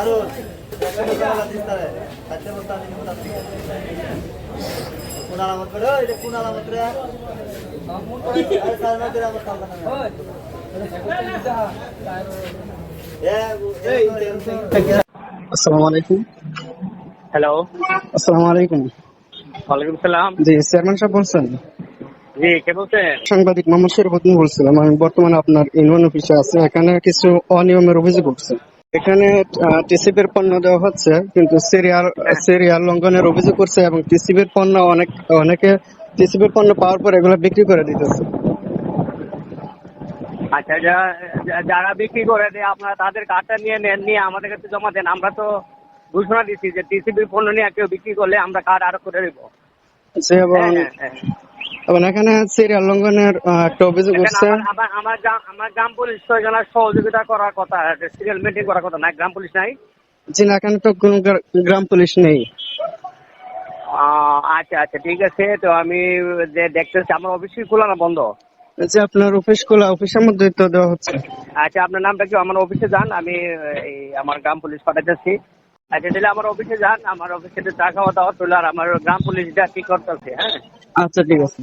আরো কোন আলামত করে এটা কোন আলামত করে আসসালামু আলাইকুম। হ্যালো, আসসালামু আলাইকুম। ওয়ালাইকুম সালাম। জি, চেয়ারম্যান সাহেব বলছেন? জি, কে বলছেন? সাংবাদিক মোহাম্মদ শরীফুদ্দিন বলছিলাম। আমি বর্তমানে আপনার ইউনিয়ন অফিসে আছি। এখানে কিছু অনিয়মের অভিযোগ উঠছে। এখানে টিসিবির পণ্য দেওয়া হচ্ছে, কিন্তু সিরিয়াল লঙ্ঘনের অভিযোগ করছে এবং টিসিবির পণ্য অনেকে টিসিবির পণ্য পাওয়ার পর এগুলো বিক্রি করে দিতেছে। আচ্ছা, যারা বিক্রি করে দেয় আপনারা তাদের কার্ডটা নিয়ে নেন, নিয়ে আমাদের কাছে জমা দেন। আমরা তো ঘোষণা দিচ্ছি যে টিসিবি পণ্য নিয়ে কেউ বিক্রি করলে আমরা কার্ড আরো করে দেবো। এবং হ্যাঁ, হ্যাঁ, হ্যাঁ। এখানে সিরিয়াল লঙ্ঘনের একটা অভিযোগ এখানে উঠছে। আমার গ্রাম পুলিশ তো এখানে সহযোগিতা করার কথা, সিরিয়াল মেনটেন করার কথা না। গ্রাম পুলিশ নাই? জি না, এখানে তো কোনো গ্রাম পুলিশ নেই। আচ্ছা আচ্ছা, ঠিক আছে। তো আমি দেখতেছি আমার অফিস কি খোলা না বন্ধ? যে আপনার অফিস খোলা, অফিসের মধ্যে তো দেওয়া হচ্ছে। আচ্ছা, আপনার নামটা কি? আমার অফিসে যান, আমি আমার গ্রাম পুলিশ পাঠাচ্ছি। আচ্ছা, তাহলে আমার অফিসে যান, আমার অফিসে চা খাওয়া দাওয়া চলে, আর আমার গ্রাম পুলিশটা কি করতেছে। হ্যাঁ, আচ্ছা, ঠিক আছে।